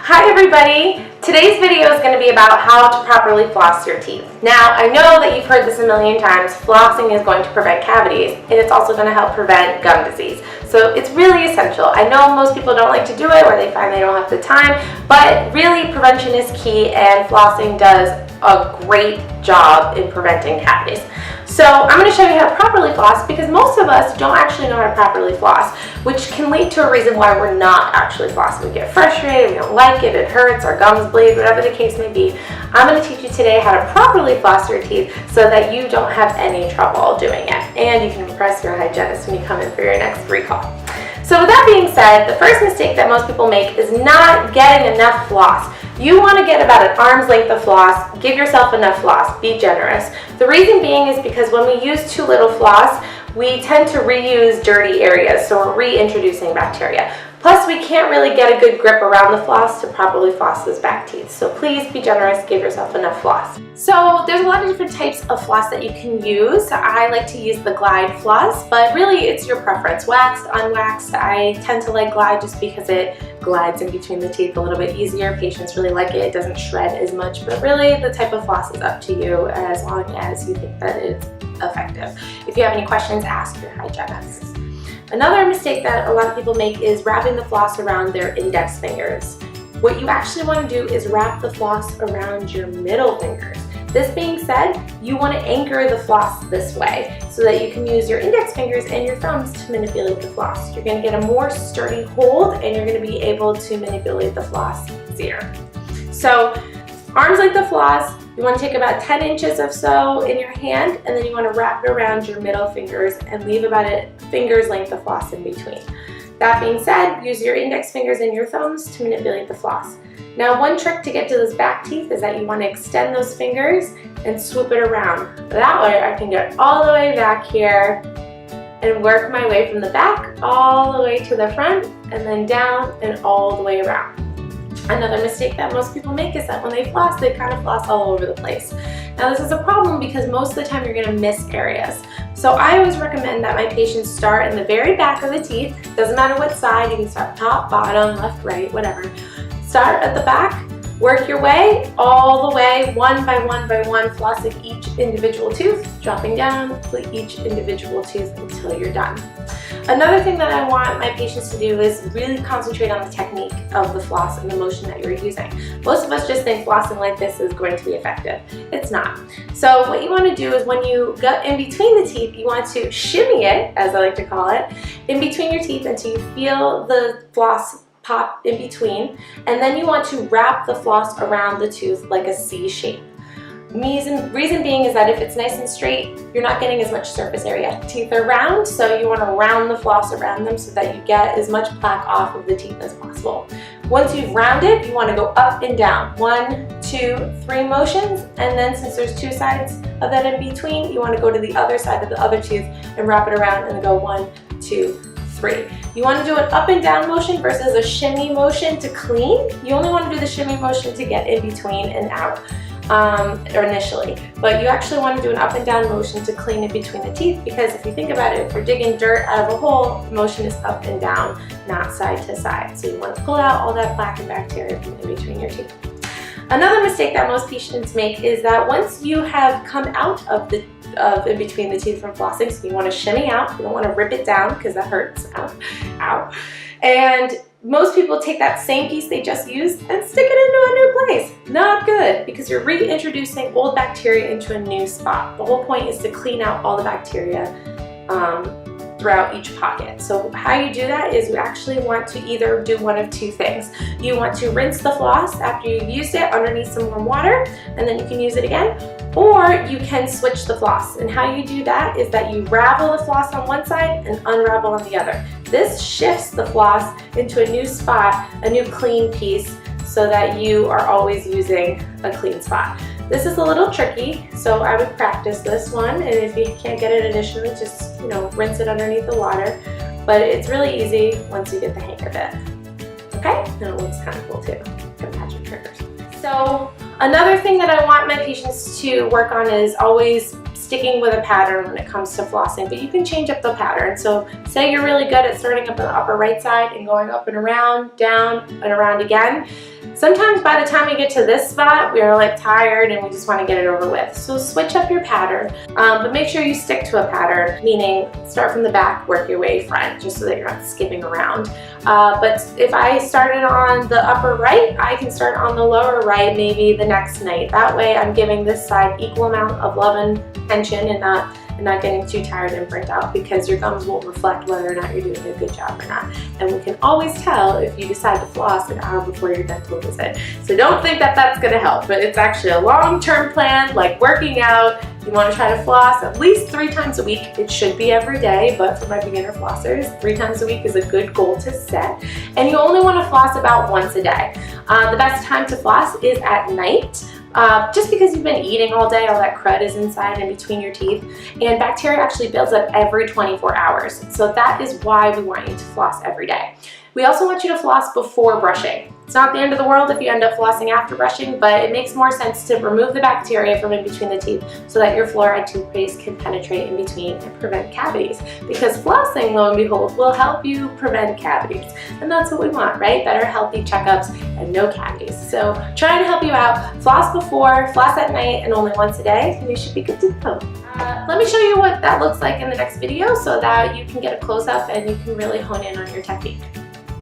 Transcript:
Hi everybody! Today's video is going to be about how to properly floss your teeth. Now, I know that you've heard this a million times, flossing is going to prevent cavities, and it's also going to help prevent gum disease. So it's really essential. I know most people don't like to do it or they find they don't have the time, but really prevention is key and flossing does a great job in preventing cavities. So I'm going to show you how to properly floss because most of us don't actually know how to properly floss, which can lead to a reason why we're not actually flossing. We get frustrated, we don't like it, it hurts, our gums bleed, whatever the case may be. I'm going to teach you today how to properly floss your teeth so that you don't have any trouble doing it. And you can impress your hygienist when you come in for your next recall. So with that being said, the first mistake that most people make is not getting enough floss. You want to get about an arm's length of floss. Give yourself enough floss. Be generous. The reason being is because when we use too little floss, we tend to reuse dirty areas, so we're reintroducing bacteria. Plus, we can't really get a good grip around the floss to properly floss those back teeth. So please be generous, give yourself enough floss. So there's a lot of different types of floss that you can use. I like to use the Glide floss, but really it's your preference. Waxed, unwaxed. I tend to like Glide just because it glides in between the teeth a little bit easier. Patients really like it. It doesn't shred as much, but really the type of floss is up to you as long as you think that it's effective. If you have any questions, ask your hygienist. Another mistake that a lot of people make is wrapping the floss around their index fingers. What you actually want to do is wrap the floss around your middle fingers. This being said, you want to anchor the floss this way so that you can use your index fingers and your thumbs to manipulate the floss. You're going to get a more sturdy hold and you're going to be able to manipulate the floss easier. So arms like the floss, you want to take about 10 inches or so in your hand and then you want to wrap it around your middle fingers and leave about a finger's length of floss in between. That being said, use your index fingers and your thumbs to manipulate the floss. Now, one trick to get to those back teeth is that you want to extend those fingers and swoop it around. That way I can get all the way back here and work my way from the back all the way to the front and then down and all the way around. Another mistake that most people make is that when they floss, they kind of floss all over the place. Now this is a problem because most of the time you're going to miss areas. So I always recommend that my patients start in the very back of the teeth. Doesn't matter what side, you can start top, bottom, left, right, whatever. Start at the back, work your way all the way one by one, flossing each individual tooth, dropping down to each individual tooth until you're done. Another thing that I want my patients to do is really concentrate on the technique of the floss and the motion that you're using. Most of us just think flossing like this is going to be effective. It's not. So what you want to do is when you go in between the teeth, you want to shimmy it, as I like to call it, in between your teeth until you feel the floss pop in between, and then you want to wrap the floss around the tooth like a C shape. Reason being is that if it's nice and straight, you're not getting as much surface area. Teeth are round, so you want to round the floss around them so that you get as much plaque off of the teeth as possible. Once you've rounded, you want to go up and down. 1, 2, 3 motions, and then since there's 2 sides of that in between, you want to go to the other side of the other tooth and wrap it around and then go 1, 2, 3. You want to do an up and down motion versus a shimmy motion to clean. You only want to do the shimmy motion to get in between and out. Or initially, but you actually want to do an up and down motion to clean in between the teeth because if you think about it, if we're digging dirt out of a hole, the motion is up and down, not side to side. So you want to pull out all that plaque and bacteria from in between your teeth. Another mistake that most patients make is that once you have come out of in between the teeth from flossing, so you want to shimmy out, you don't want to rip it down because that hurts. Ow. Ow. And most people take that same piece they just used and stick it into a new place. Not good, because you're reintroducing old bacteria into a new spot. The whole point is to clean out all the bacteria throughout each pocket. So how you do that is you actually want to either do one of 2 things. You want to rinse the floss after you've used it underneath some warm water, and then you can use it again, or you can switch the floss. And how you do that is that you ravel the floss on one side and unravel on the other. This shifts the floss into a new spot, a new clean piece, so that you are always using a clean spot. This is a little tricky, so I would practice this one, and if you can't get it initially, just rinse it underneath the water. But it's really easy once you get the hang of it. Okay? And it looks kind of cool too. Good magic triggers. So another thing that I want my patients to work on is always sticking with a pattern when it comes to flossing, but you can change up the pattern. So say you're really good at starting up on the upper right side and going up and around, down and around again. Sometimes by the time we get to this spot, we're like tired and we just want to get it over with. So switch up your pattern, but make sure you stick to a pattern, meaning start from the back, work your way front, just so that you're not skipping around. But if I started on the upper right, I can start on the lower right maybe the next night. That way I'm giving this side equal amount of love and attention and not getting too tired and burnt out, because your gums will reflect whether or not you're doing a good job or not. And we can always tell if you decide to floss an hour before your dental visit. So don't think that that's going to help, but it's actually a long-term plan, like working out. You want to try to floss at least 3 times a week. It should be every day, but for my beginner flossers, 3 times a week is a good goal to set. And you only want to floss about once a day. The best time to floss is at night. Just because you've been eating all day, all that crud is inside and between your teeth, and bacteria actually builds up every 24 hours. So that is why we want you to floss every day. We also want you to floss before brushing. It's not the end of the world if you end up flossing after brushing, but it makes more sense to remove the bacteria from in between the teeth so that your fluoride toothpaste can penetrate in between and prevent cavities. Because flossing, lo and behold, will help you prevent cavities. And that's what we want, right? Better healthy checkups and no cavities. So trying to help you out, floss before, floss at night, and only once a day, and you should be good to go. Let me show you what that looks like in the next video so that you can get a close-up and you can really hone in on your technique.